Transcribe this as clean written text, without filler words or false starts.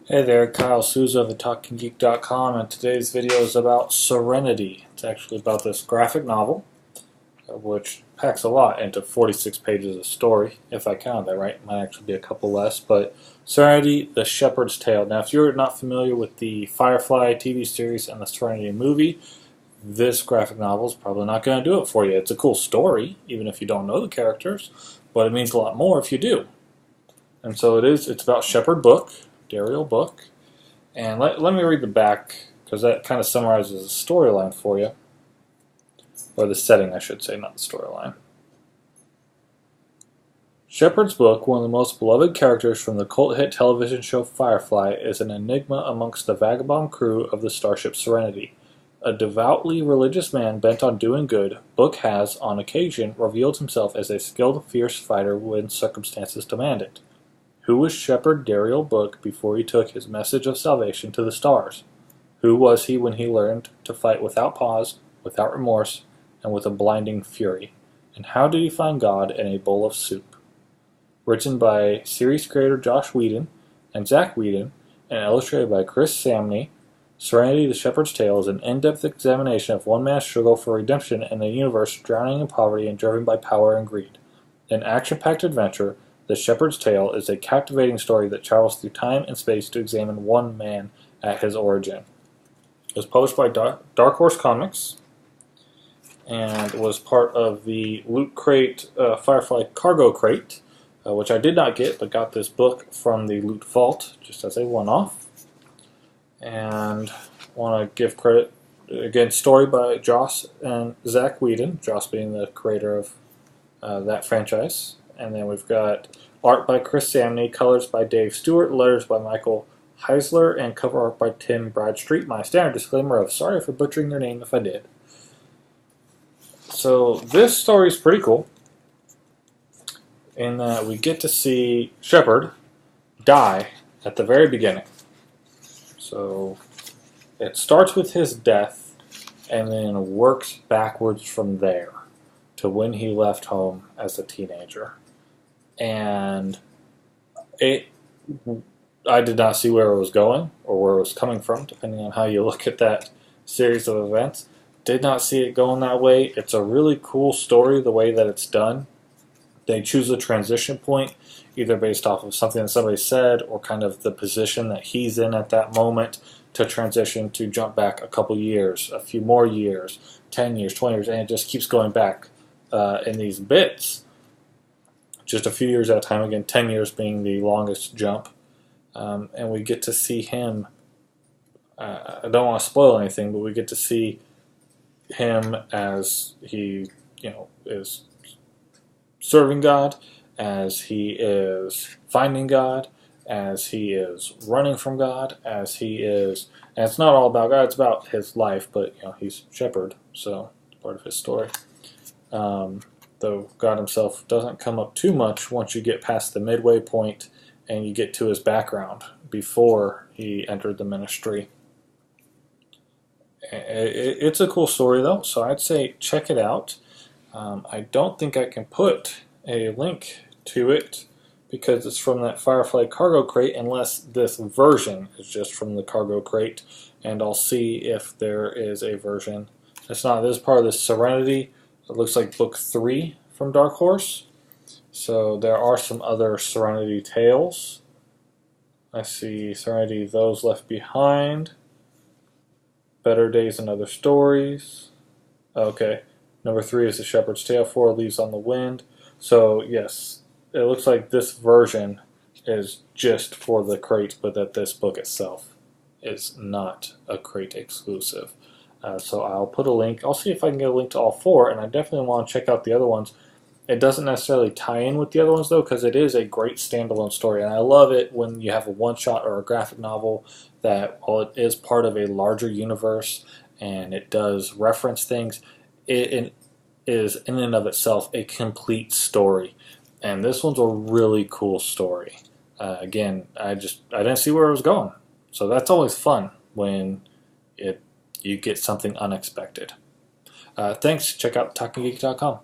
Hey there, Kyle Souza of TheTalkingGeek.com, and today's video is about Serenity. It's actually about this graphic novel, which packs a lot into 46 pages of story, if I counted that right. It might actually be a couple less, but Serenity, the Shepherd's Tale. Now, if you're not familiar with the Firefly TV series and the Serenity movie, this graphic novel is probably not going to do it for you. It's a cool story, even if you don't know the characters, but it means a lot more if you do. And so it's about Shepherd Darrial Book. And let me read the back, because that kind of summarizes the storyline for you. Or the setting, I should say, not the storyline. Shepherd's Book, one of the most beloved characters from the cult hit television show Firefly, is an enigma amongst the vagabond crew of the starship Serenity. A devoutly religious man bent on doing good, Book has, on occasion, revealed himself as a skilled, fierce fighter when circumstances demand it. Who was Shepherd Darrial Book before he took his message of salvation to the stars? Who was he when he learned to fight without pause, without remorse, and with a blinding fury? And how did he find God in a bowl of soup? Written by series creator Joss Whedon and Zack Whedon, and illustrated by Chris Samnee, Serenity, the Shepherd's Tale is an in-depth examination of one man's struggle for redemption in a universe drowning in poverty and driven by power and greed. An action-packed adventure, The Shepherd's Tale is a captivating story that travels through time and space to examine one man at his origin. It was published by Dark Horse Comics and was part of the Loot Crate Firefly Cargo Crate, which I did not get, but got this book from the Loot Vault just as a one-off. And want to give credit, again, story by Joss and Zack Whedon, Joss being the creator of that franchise. And then we've got art by Chris Samnee, colors by Dave Stewart, letters by Michael Heisler, and cover art by Tim Bradstreet. My standard disclaimer of sorry for butchering their name if I did. So this story is pretty cool in that we get to see Shepherd die at the very beginning. So it starts with his death and then works backwards from there to when he left home as a teenager. And I did not see where it was going or where it was coming from, depending on how you look at that series of events. Did not see it going that way. It's a really cool story, the way that it's done. They choose a transition point, either based off of something that somebody said or kind of the position that he's in at that moment to transition to jump back a couple years, a few more years, 10 years, 20 years, and it just keeps going back in these bits. Just a few years at a time, again, 10 years being the longest jump. And we get to see him, I don't want to spoil anything, but we get to see him as he, is serving God, as he is finding God, as he is running from God, as he is, and it's not all about God, it's about his life, but, he's shepherd, so it's part of his story. Though God himself doesn't come up too much once you get past the midway point and you get to his background before he entered the ministry. It's a cool story though, so I'd say check it out. I don't think I can put a link to it because it's from that Firefly Cargo Crate unless this version is just from the Cargo Crate, and I'll see if there is a version. It's not. This is part of the Serenity. It looks like book 3 from Dark Horse. So there are some other Serenity tales. I see Serenity, Those Left Behind, Better Days and Other Stories. Okay, number 3 is The Shepherd's Tale, 4 Leaves on the Wind. So yes, it looks like this version is just for the crate, but that this book itself is not a crate exclusive. So I'll put a link. I'll see if I can get a link to all 4, and I definitely want to check out the other ones. It doesn't necessarily tie in with the other ones, though, because it is a great standalone story, and I love it when you have a one-shot or a graphic novel that, while it is part of a larger universe and it does reference things, it is in and of itself a complete story. And this one's a really cool story. Again, I didn't see where it was going, so that's always fun when you get something unexpected. Thanks. Check out TalkingGeek.com.